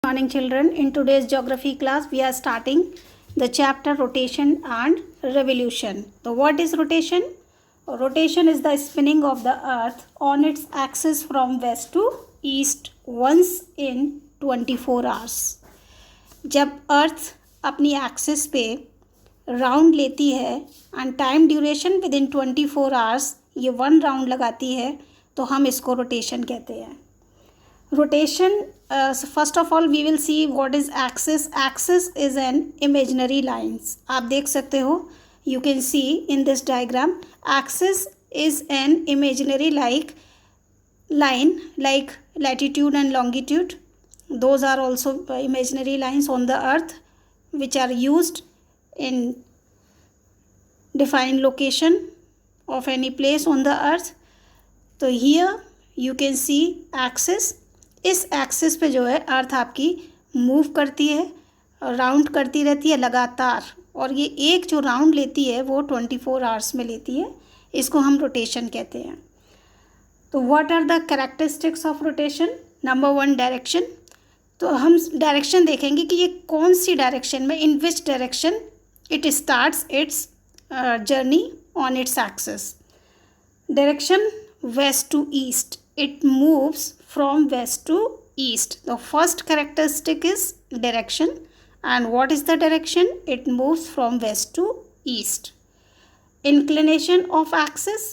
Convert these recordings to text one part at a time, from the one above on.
Morning children, in today's geography class we are starting the chapter rotation and revolution. So what is rotation? Rotation is the spinning of the earth on its axis from west to east once in 24 hours. जब अर्थ अपनी axis पे round लेती है and time duration with in 24 hours ये 1 round लगाती है तो हम इसको रोटेशन कहते हैं. Rotation, first of all we will see what is axis. Axis is an imaginary lines. आप देख सकते हो, you can see in this diagram, axis is an imaginary line like latitude and longitude. Those are also imaginary lines on the earth which are used in defined location of any place on the earth. तो here you can see axis. इस axis पे जो है अर्थ आपकी move करती है, round करती रहती है लगातार, और ये एक जो राउंड लेती है वो 24 आवर्स में लेती है. इसको हम रोटेशन कहते हैं. तो what are the characteristics of rotation? Number 1 direction. तो हम डायरेक्शन देखेंगे कि ये कौन सी डायरेक्शन में, in which direction it starts its journey on its axis. Direction west to east, it moves from west to east. The first characteristic is direction. And what is the direction? It moves from west to east. Inclination of axis.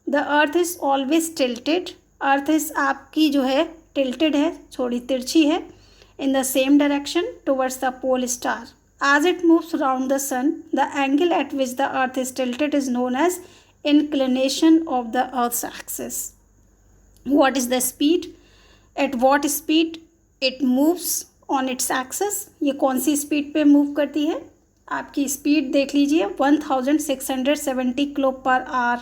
The earth is always tilted. Earth is आपकी जो है tilted है, थोड़ी तिरछी है, in the same direction towards the pole star. As it moves around the sun, the angle at which the earth is tilted is known as inclination of the earth's axis. What is the speed? At what speed it moves on its axis? ये कौन सी speed पे move करती है? आपकी speed देख लीजिए 1670 kilo per hour.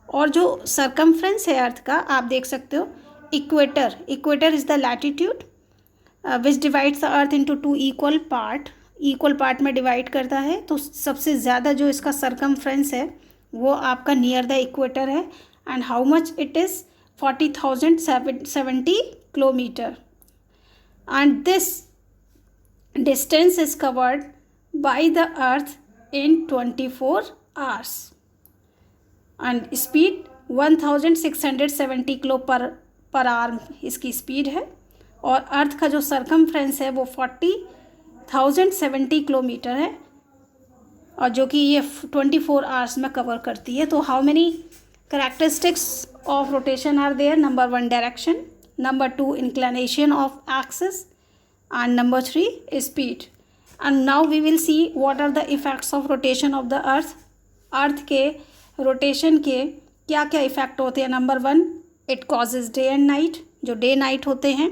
और जो सरकमफ्रेंस है अर्थ का आप देख सकते हो, equator is the latitude which divides the earth into 2 equal part में डिवाइड करता है. तो सबसे ज़्यादा जो इसका सरकमफ्रेंस है वो आपका नियर द इक्वेटर है. And how much it is 40,070 kilometer, and this distance is covered by the earth in 24 hours. And speed 1670 kilo per hour इसकी स्पीड है, और अर्थ का जो सरकमफ्रेंस है वो 40,070 किलोमीटर है, और जो कि ये 24 आवर्स में कवर करती है. तो how many characteristics of rotation are there? Number 1 direction, number 2 inclination of axis, and number 3 speed. And now we will see what are the effects of rotation of the earth. अर्थ के rotation के क्या क्या effect होते हैं? Number 1, it causes day and night. जो day night होते हैं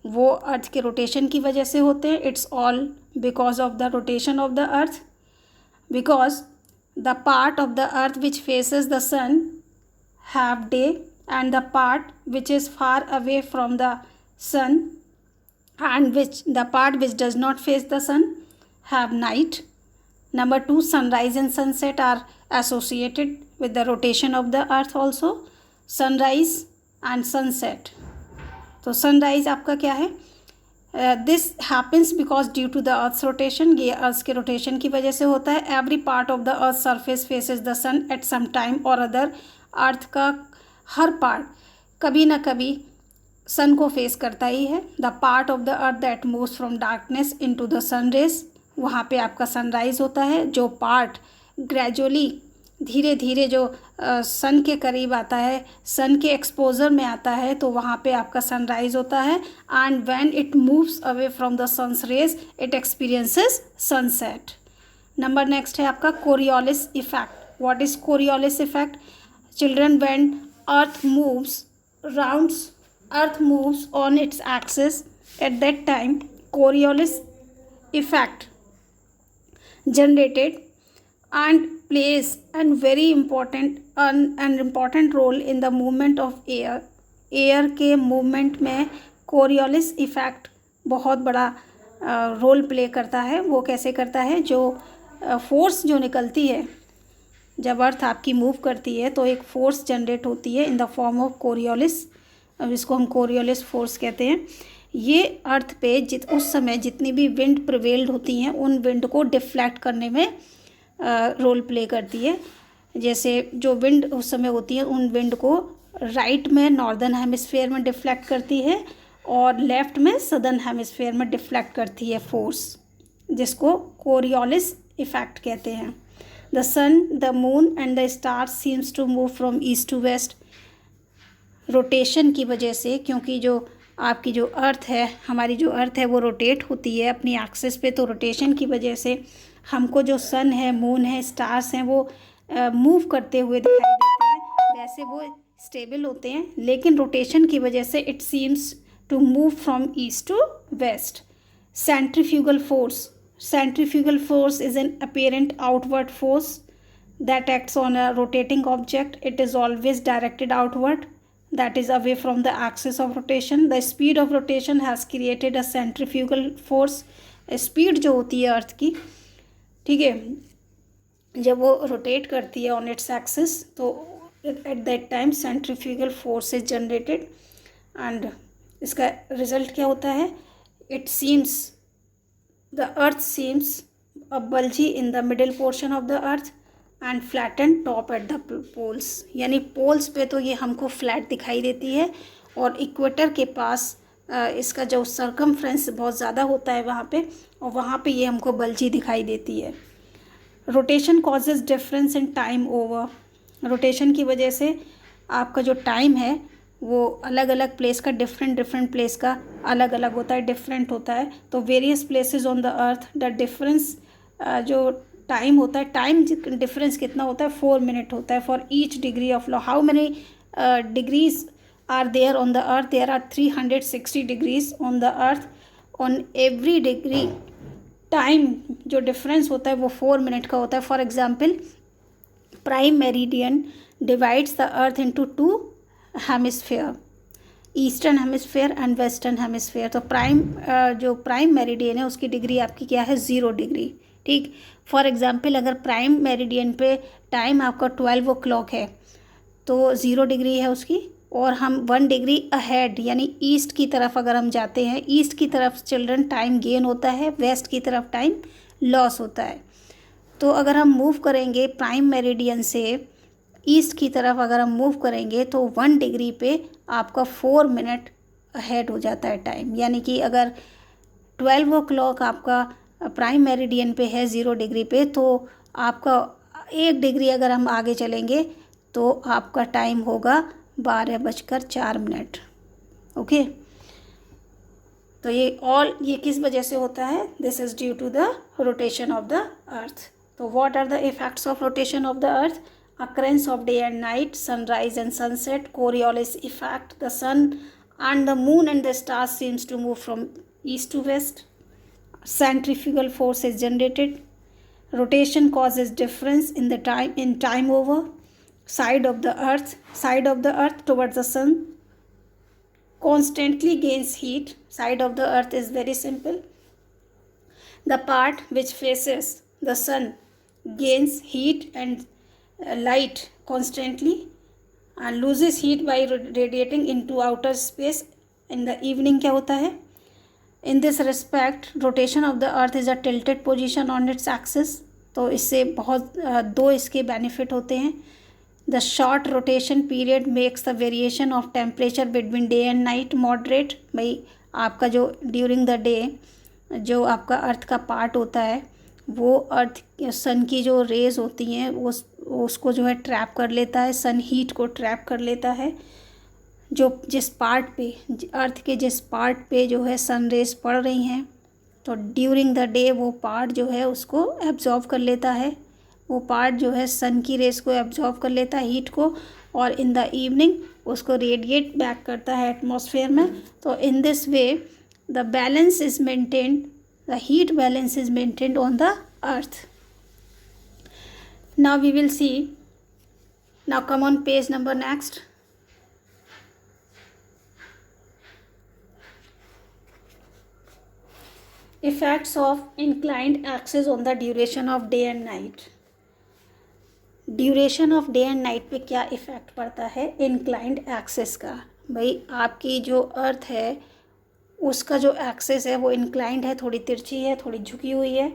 वो अर्थ के रोटेशन की वजह से होते हैं. It's all because of the rotation of the earth, because the part of the earth which faces the sun have day, and the part which is far away from the sun, and the part which does not face the sun have night. Number 2, sunrise and sunset are associated with the rotation of the earth also. Sunrise and sunset. तो sunrise आपका क्या है? This happens because due to the earth's rotation. ये अर्थ के rotation की वजह से होता है. Every part of the earth's surface faces the sun at some time or other. अर्थ का हर पार्ट कभी ना कभी सन को फेस करता ही है. The part of the earth that moves from darkness into the sun rays, वहाँ पे आपका सनराइज़ होता है. जो पार्ट ग्रेजुअली धीरे धीरे जो सन के करीब आता है, सन के एक्सपोजर में आता है, तो वहाँ पे आपका सनराइज़ होता है. And when it moves away from the sun's rays it experiences sunset. Number next है आपका Coriolis effect. What is Coriolis effect? Children, when earth moves on its axis, at that time Coriolis effect generated and plays an very important role in the movement of air. Air के movement में Coriolis effect बहुत बड़ा role play करता है. वो कैसे करता है? जो फोर्स जो निकलती है जब अर्थ आपकी मूव करती है तो एक फ़ोर्स जनरेट होती है in the form of Coriolis. अब इसको हम कोरियोलिस फोर्स कहते हैं. ये अर्थ पे उस समय जितनी भी विंड प्रिवेल्ड होती हैं उन विंड को डिफ्लेक्ट करने में रोल प्ले करती है। जैसे जो विंड उस समय होती है उन विंड को राइट में नॉर्दर्न हेमिस्फेयर में डिफ्लेक्ट करती है और लेफ्ट में सदर्न हेमिस्फेयर में डिफ्लेक्ट करती है फोर्स, जिसको कोरियोलिस इफेक्ट कहते हैं। The sun, the moon and the stars seems to move from east to west. Rotation की वजह से, क्योंकि जो आपकी जो अर्थ है, हमारी जो अर्थ है वो रोटेट होती है अपनी एक्सिस पे, तो रोटेशन की वजह से हमको जो सन है, मून है, स्टार्स हैं वो मूव करते हुए दिखाई देते हैं। वैसे वो स्टेबल होते हैं, लेकिन रोटेशन की वजह से it seems to move from east to west. Centrifugal force is an apparent outward force that acts on a rotating object. It is always directed outward, that is away from the axis of rotation. The speed of rotation has created a centrifugal force. Speed जो होती है अर्थ की, ठीक है, जब वो rotate करती है ऑन इट्स एक्सिस, तो at that time centrifugal force is generated and इसका रिजल्ट क्या होता है? It seems, the earth seems a bulgy in the middle portion of the earth and flatten top at the poles. यानी poles पे तो ये हमको फ्लैट दिखाई देती है और इक्वेटर के पास इसका जो सर्कमफ्रेंस बहुत ज़्यादा होता है वहाँ पे, और वहाँ पे ये हमको बल्जी दिखाई देती है। Rotation causes difference in time over. Rotation की वजह से आपका जो टाइम है वो अलग अलग प्लेस का, डिफरेंट प्लेस का अलग अलग होता है, डिफरेंट होता है। तो various places on the earth the difference जो टाइम होता है, टाइम डिफरेंस कितना होता है? 4 मिनट होता है for each degree of law. How many degrees are there on the earth? There are 360 degrees on the earth. On every degree time जो difference होता है वो 4 मिनट का होता है। For example, prime meridian divides the earth into 2 hemisphere, eastern hemisphere and western hemisphere. तो जो prime meridian है उसकी डिग्री आपकी क्या है? 0 डिग्री। ठीक, फॉर एग्जाम्पल अगर प्राइम मेरिडियन पे टाइम आपका 12 o'clock है तो 0 डिग्री है उसकी, और हम 1 डिग्री अहेड यानी ईस्ट की तरफ अगर हम जाते हैं, ईस्ट की तरफ चिल्ड्रन टाइम गेन होता है, वेस्ट की तरफ टाइम लॉस होता है। तो अगर हम मूव करेंगे प्राइम मेरिडियन से ईस्ट की तरफ अगर हम मूव करेंगे तो 1 डिग्री पे आपका 4 मिनट अहेड हो जाता है टाइम। यानी कि अगर 12 o'clock आपका प्राइम मेरिडियन पे है 0 डिग्री पे, तो आपका 1 डिग्री अगर हम आगे चलेंगे तो आपका टाइम होगा 12:04। ओके, तो ये किस वजह से होता है? This is due to the rotation of the earth. तो what are the effects of rotation of the earth? occurrence of day and night, sunrise and sunset, Coriolis effect, the sun and the moon and the stars seems to move from east to west, centrifugal force is generated, rotation causes difference in the time over, side of the earth towards the sun constantly gains heat. Side of the earth is very simple, the part which faces the sun gains heat and light constantly and loses heat by radiating into outer space in the evening। क्या होता है? in this respect rotation of the earth is a tilted position on its axis। तो इससे बहुत दो इसके benefit होते हैं। the short rotation period makes the variation of temperature between day and night moderate। भाई आपका जो ड्यूरिंग द डे जो आपका अर्थ का पार्ट होता है वो अर्थ सन की जो रेज़ होती हैं वो उसको जो है ट्रैप कर लेता है, सन हीट को ट्रैप कर लेता है। जो जिस पार्ट पे अर्थ के जिस पार्ट पे जो है सन रेज पड़ रही हैं, तो ड्यूरिंग द डे वो पार्ट जो है उसको एब्जॉर्व कर लेता है, वो पार्ट जो है सन की रेज को एब्जॉर्व कर लेता है, हीट को, और इन द इवनिंग उसको रेडिएट बैक करता है एटमॉस्फेयर में। तो in this way the balance is maintained, the heat balance is maintained on the earth. Now we will see, now come on page number next। Effects of inclined axis on the duration of day and night। Duration of day and night पे क्या effect पड़ता है inclined axis का? भाई आपकी जो earth है उसका जो एक्सिस है वो इंक्लाइंड है, थोड़ी तिरछी है, थोड़ी झुकी हुई है,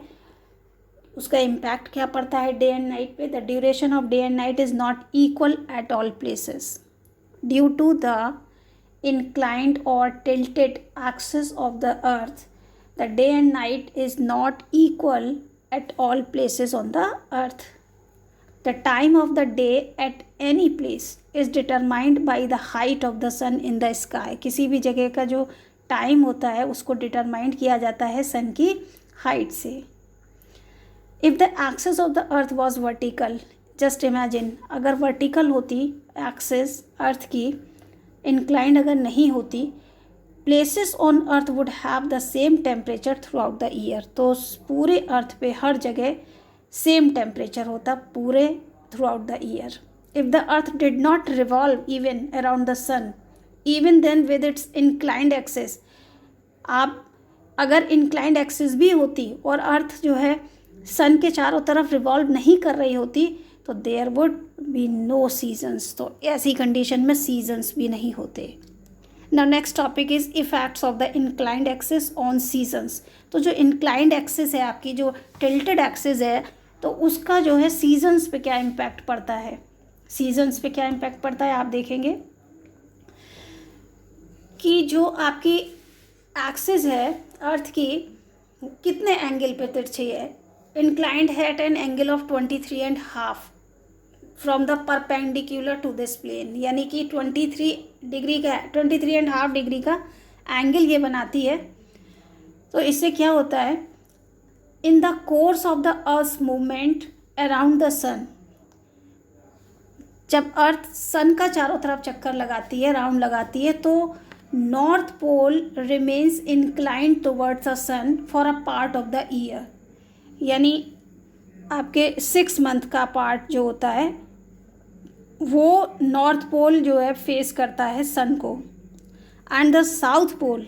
उसका इम्पैक्ट क्या पड़ता है डे एंड नाइट पे? The duration of day and night is not equal at all places due to the inclined or tilted axis of the earth. The day and night is not equal at all places on the earth. The time of the day at any place is determined by the height of the sun in the sky. किसी भी जगह का जो time होता है उसको determine किया जाता है सन की हाइट से. If the axis of the earth was vertical, just imagine अगर वर्टिकल होती एक्सिस अर्थ की, इंक्लाइंड अगर नहीं होती, places on earth would have the same temperature through out the year. तो पूरे अर्थ पे हर जगह सेम टेम्परेचर होता पूरे throughout the year. If the earth did not revolve even around the sun, even then with its inclined axis, आप अगर inclined axis भी होती और अर्थ जो है सन के चारों तरफ रिवॉल्व नहीं कर रही होती, तो there would be no seasons. तो ऐसी कंडीशन में सीजन्स भी नहीं होते. Now next topic is effects of the inclined axis on seasons. तो जो इंक्लाइंड एक्सिस है आपकी, जो टिल्टेड एक्सिस है, तो उसका जो है सीजन्स पे क्या इम्पैक्ट पड़ता है. सीजन्स पे क्या इम्पैक्ट पड़ता है आप देखेंगे कि जो आपकी एक्सिस है अर्थ की कितने एंगल पे तिरछी है. इंक्लाइंड है at an angle of 23.5 from the perpendicular to this plane, यानी कि 23 डिग्री का 23.5 डिग्री का एंगल ये बनाती है. तो इससे क्या होता है, in the course of the earth movement around the sun, जब अर्थ सन का चारों तरफ चक्कर लगाती है, राउंड लगाती है, तो north pole remains inclined towards the sun for a part of the year. यानी आपके 6 मंथ का पार्ट जो होता है वो नॉर्थ पोल जो है फेस करता है सन को. एंड द साउथ पोल,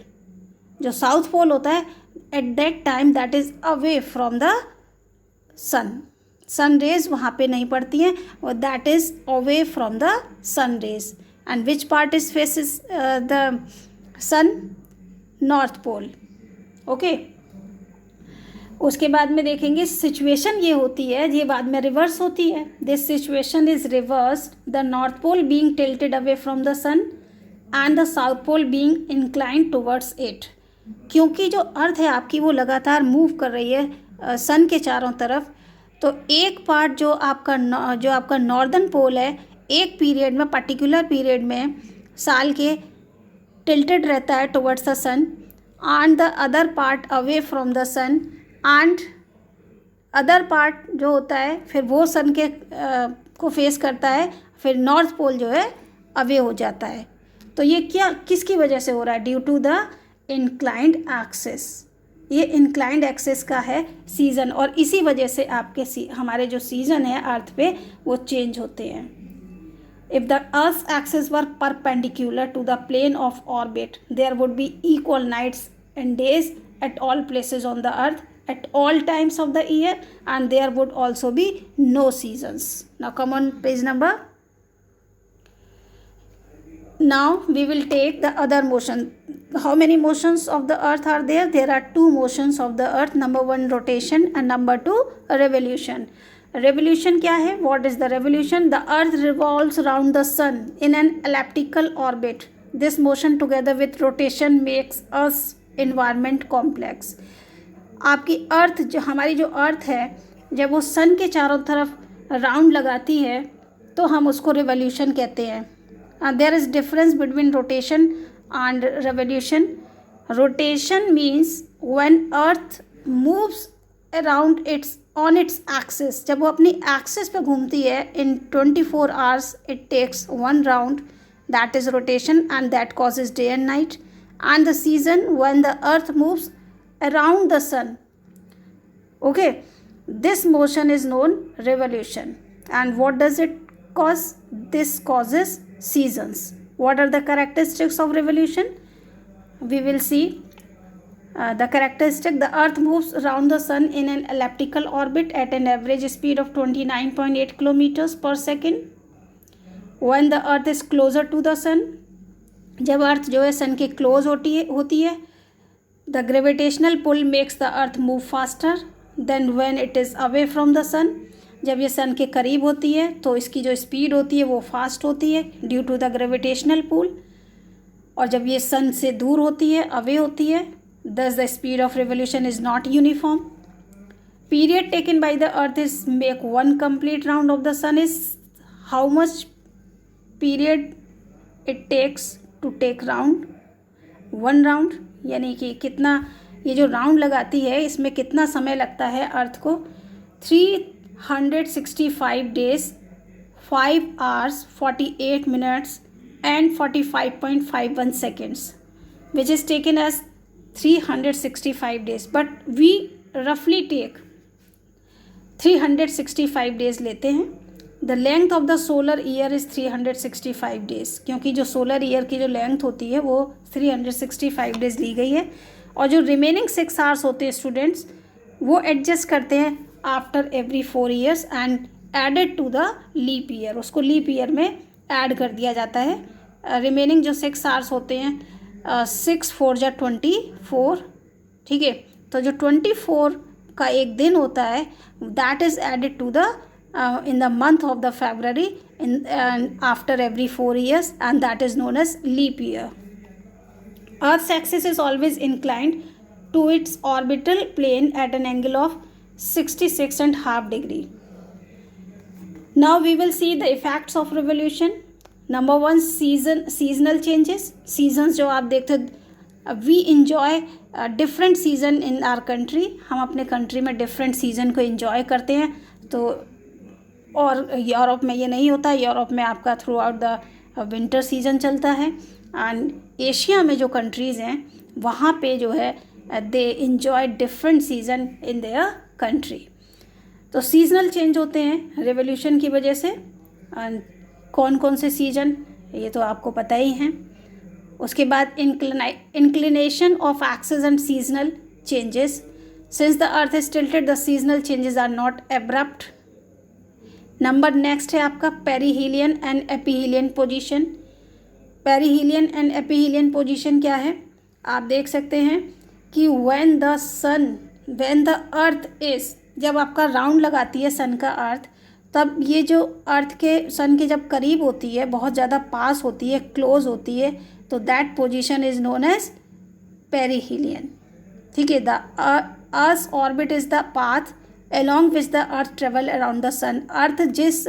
जो साउथ पोल होता है at that time that is away from the sun. Sun rays वहाँ पे नहीं पड़ती हैं और that is away from the sun rays. And which part is faces the sun? North pole. Okay, उसके बाद में देखेंगे सिचुएशन ये होती है, ये बाद में रिवर्स होती है. This situation is reversed, the north pole being tilted away from the sun and the south pole being inclined towards it. क्योंकि जो अर्थ है आपकी वो लगातार मूव कर रही है सन के चारों तरफ, तो एक पार्ट जो आपका नॉर्दर्न पोल है एक पीरियड में, पर्टिकुलर पीरियड में साल के टिल्टेड रहता है towards the sun and the other part away from the sun, and other part जो होता है फिर वो सन के को फेस करता है, फिर नॉर्थ पोल जो है अवे हो जाता है. तो ये क्या किसकी वजह से हो रहा है? Due to the inclined axis. ये इंक्लाइंड एक्सिस का है सीज़न, और इसी वजह से आपके हमारे जो सीज़न है अर्थ पे वो चेंज होते हैं. If the earth axis were perpendicular to the plane of orbit, there would be equal nights and days at all places on the earth at all times of the year, and there would also be no seasons. Now come on page number. Now we will take the other motion. How many motions of the earth are there? There are 2 motions of the earth. Number 1 rotation and number 2 revolution. Revolution क्या है? What is the revolution? The earth revolves around the sun in an elliptical orbit. This motion together with rotation makes us environment complex. आपकी अर्थ जो हमारी जो earth है जब वो सन के चारों तरफ राउंड लगाती है तो हम उसको रिवॉल्यूशन कहते हैं. There is difference between rotation and revolution. Rotation means when earth moves around its on its axis, जब वो अपनी एक्सिस पे घूमती है in 24 hours it takes 1 round, that is rotation and that causes day and night. And the season when the earth moves around the sun. Okay, this motion is known revolution. And what does it cause? This causes seasons. What are the characteristics of revolution? We will see the characteristic. The earth moves around the sun in an elliptical orbit at an average speed of 29.8 kilometers per second. When the earth is closer to the sun, जब अर्थ जो है सन के close होती है The gravitational pull makes the earth move faster than when it is away from the sun. जब ये सन के करीब होती है तो इसकी जो स्पीड होती है वो फास्ट होती है due to the gravitational pull, और जब ये सन से दूर होती है, अवे होती है, thus the speed of revolution is not uniform. Period taken by the earth is make one complete round of the sun is how much period it takes to take round one round, यानी कि कितना ये जो round लगाती है इसमें कितना समय लगता है अर्थ को. 365 days 5 hours 48 minutes and 45.51 seconds, which is taken as 365 days, but we roughly take 365 days लेते हैं. The length of the solar year is 365 days, क्योंकि जो सोलर ईयर की जो लेंथ होती है वो 365 डेज़ ली गई है. और जो रिमेनिंग 6 आवर्स होते हैं स्टूडेंट्स, वो एडजस्ट करते हैं after every 4 years and added to the leap year, उसको लीप ईयर में ऐड कर दिया जाता है. रिमेनिंग जो 6 आवर्स होते हैं 6 4 जा 24, ठीक है. तो जो 24 का एक दिन होता है that is added to the in the month of the February after every 4 years, and that is known as leap year. Earth's axis is always inclined to its orbital plane at an angle of 66.5 degree. Now we will see the effects of revolution. Number 1, seasonal changes. Seasons जो आप देखते we enjoy different season in our country. हम अपने country में different season को enjoy करते हैं. तो और यूरोप में ये नहीं होता. यूरोप में आपका through out the winter season चलता है. एंड एशिया में जो कंट्रीज़ हैं वहाँ पे जो है they enjoy different season in their country. तो सीजनल चेंज होते हैं रेवोल्यूशन की वजह से. एंड कौन कौन से सीजन ये तो आपको पता ही हैं. उसके बाद inclination of axis and seasonal changes. Since the earth is tilted the seasonal changes are not abrupt. Number next है आपका perihelion and aphelion position. Perihelion and aphelion position क्या है आप देख सकते हैं कि व्हेन द अर्थ इज़, जब आपका राउंड लगाती है सन का अर्थ, तब ये जो अर्थ के सन के जब करीब होती है, बहुत ज़्यादा पास होती है, क्लोज होती है, तो that position is known as perihelion. ठीक है. The earth orbit is the path along which the earth travel around the sun. Earth जिस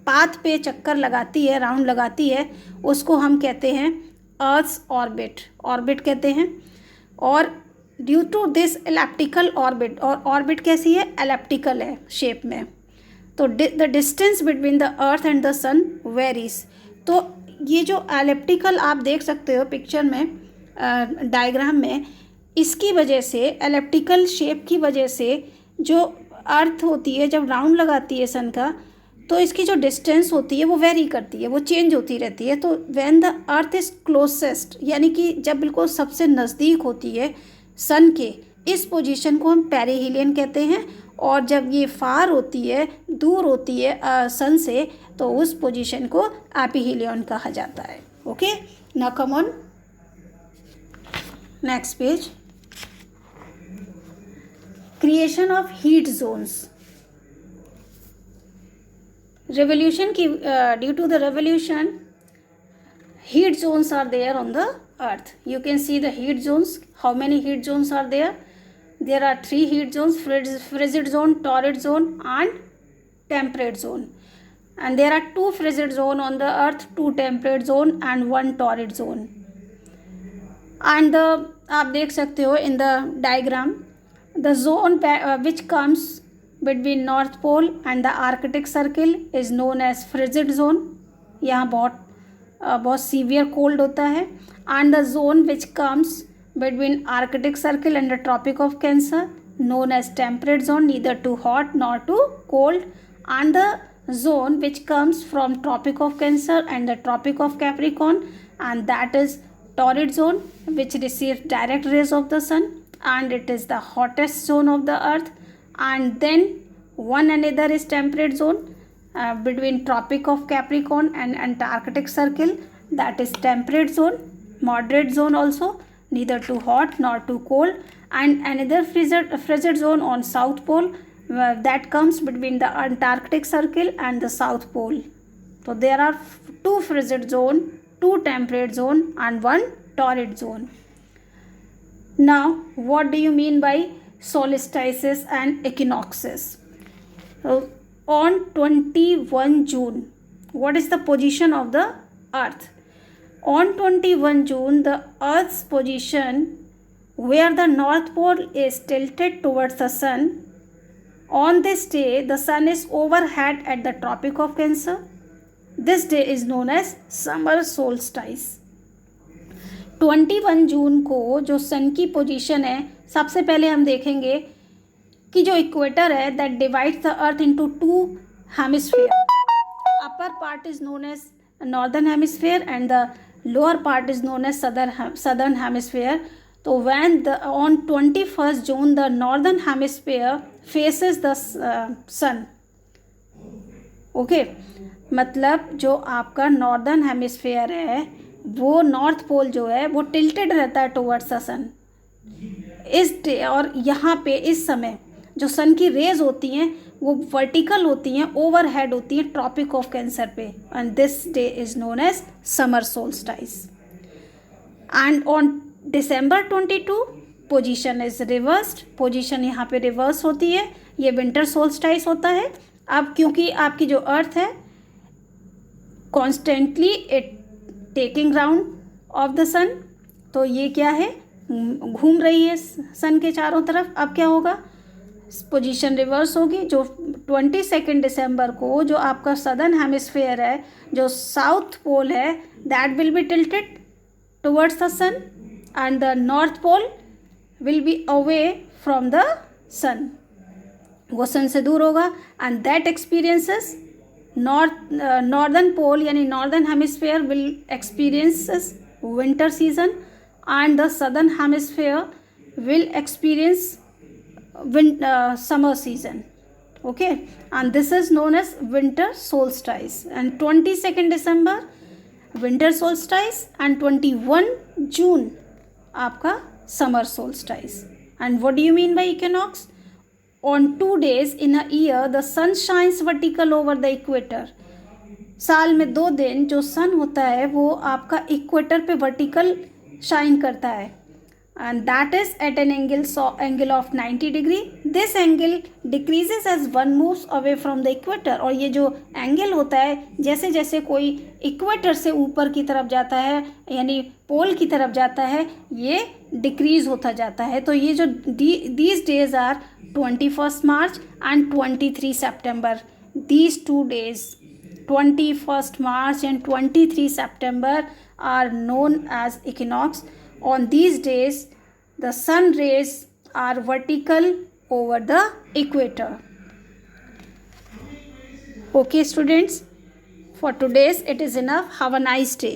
पाथ पे चक्कर लगाती है, राउंड लगाती है, उसको हम कहते हैं अर्थ्स ऑर्बिट कहते हैं. और due to this elliptical orbit, और ऑर्बिट कैसी है, एलिप्टिकल है शेप में, तो the distance between the earth and the sun varies. तो ये जो एलिप्टिकल आप देख सकते हो पिक्चर में, डायग्राम में, इसकी वजह से, एलिप्टिकल शेप की वजह से जो अर्थ होती है जब राउंड लगाती है सन का, तो इसकी जो डिस्टेंस होती है वो वेरी करती है, वो चेंज होती रहती है. तो when the earth is closest, यानी कि जब बिल्कुल सबसे नज़दीक होती है सन के, इस पोजीशन को हम पेरीहीलियन कहते हैं. और जब ये फार होती है, दूर होती है सन से, तो उस पोजीशन को एपीहीलियन कहा जाता है. Okay, now come on next page. Creation of heat zones. Revolution की due to the revolution heat zones are there on the earth. You can see the heat zones. How many heat zones are there? There are 3 heat zones: frigid zone, torrid zone and temperate zone. And there are 2 frigid zone on the earth, 2 temperate zone and 1 torrid zone. And आप देख सकते हो in the diagram, the zone which comes between North Pole and the Arctic Circle is known as frigid zone. यहाँ बहुत severe cold होता है. And the zone which comes between Arctic Circle and the Tropic of Cancer known as temperate zone, neither too hot nor too cold. And the zone which comes from tropic of Cancer and the tropic of Capricorn, and that is torrid zone, which receives direct rays of the sun, and it is the hottest zone of the earth. And then one another is temperate zone between tropic of Capricorn and Antarctic Circle, that is temperate zone. Moderate zone also, neither too hot nor too cold, and another frigid zone on South Pole that comes between the Antarctic Circle and the South Pole. So there are 2 frigid zone, 2 temperate zone, and 1 torrid zone. Now, what do you mean by solstices and equinoxes? So, on 21 June, what is the position of the Earth? On 21 June, the Earth's position where the North Pole is tilted towards the Sun. On this day, the Sun is overhead at the Tropic of Cancer. This day is known as summer solstice. 21 जून को जो सन की position है, सबसे पहले हम देखेंगे कि जो इक्वेटर है that divides the earth into 2 hemisphere. Upper part is known as northern hemisphere and the lower part is known as southern hemisphere. तो when on 21 June the northern hemisphere faces the sun. Okay, मतलब जो आपका northern hemisphere है वो north pole जो है वो tilted रहता है टुवर्ड्स द सन इस डे. और यहाँ पे इस समय जो सन की रेज होती हैं वो वर्टिकल होती हैं, ओवरहेड होती हैं ट्रॉपिक ऑफ कैंसर पे. And this day is known as summer solstice. And on December 22 position is reversed. Position यहाँ पे रिवर्स होती है, ये विंटर सोल्स्टाइस होता है. अब क्योंकि आपकी जो अर्थ है constantly it taking round of the sun, तो ये क्या है, घूम रही है सन के चारों तरफ. अब क्या होगा, पोजीशन रिवर्स होगी. जो 22 दिसंबर को जो आपका सदर्न हेमिस्फीयर है, जो साउथ पोल है, that will be tilted towards the sun and the north pole will be away from the sun. वो सन से दूर होगा and that experiences northern pole यानी northern hemisphere will experiences winter season and the southern hemisphere will experience summer season. Okay, and this is known as winter solstice. And 22nd December winter solstice and 21 June आपका summer solstice. And what do you mean by equinox? On 2 days in a year the sun shines vertical over the equator. साल में 2 दिन जो सन होता है वो आपका equator पे वर्टिकल शाइन करता है. And that is at an angle of 90 degree. This angle decreases as one moves away from the equator. और ये जो एंगल होता है जैसे जैसे कोई इक्वेटर से ऊपर की तरफ जाता है यानी पोल की तरफ जाता है ये डिक्रीज होता जाता है. तो ये जो these days are 21st March and 23 September. These 2 days 21st March and 23 September are known as equinox. On these days, the sun rays are vertical over the equator. Okay, students, for today's it is enough. Have a nice day.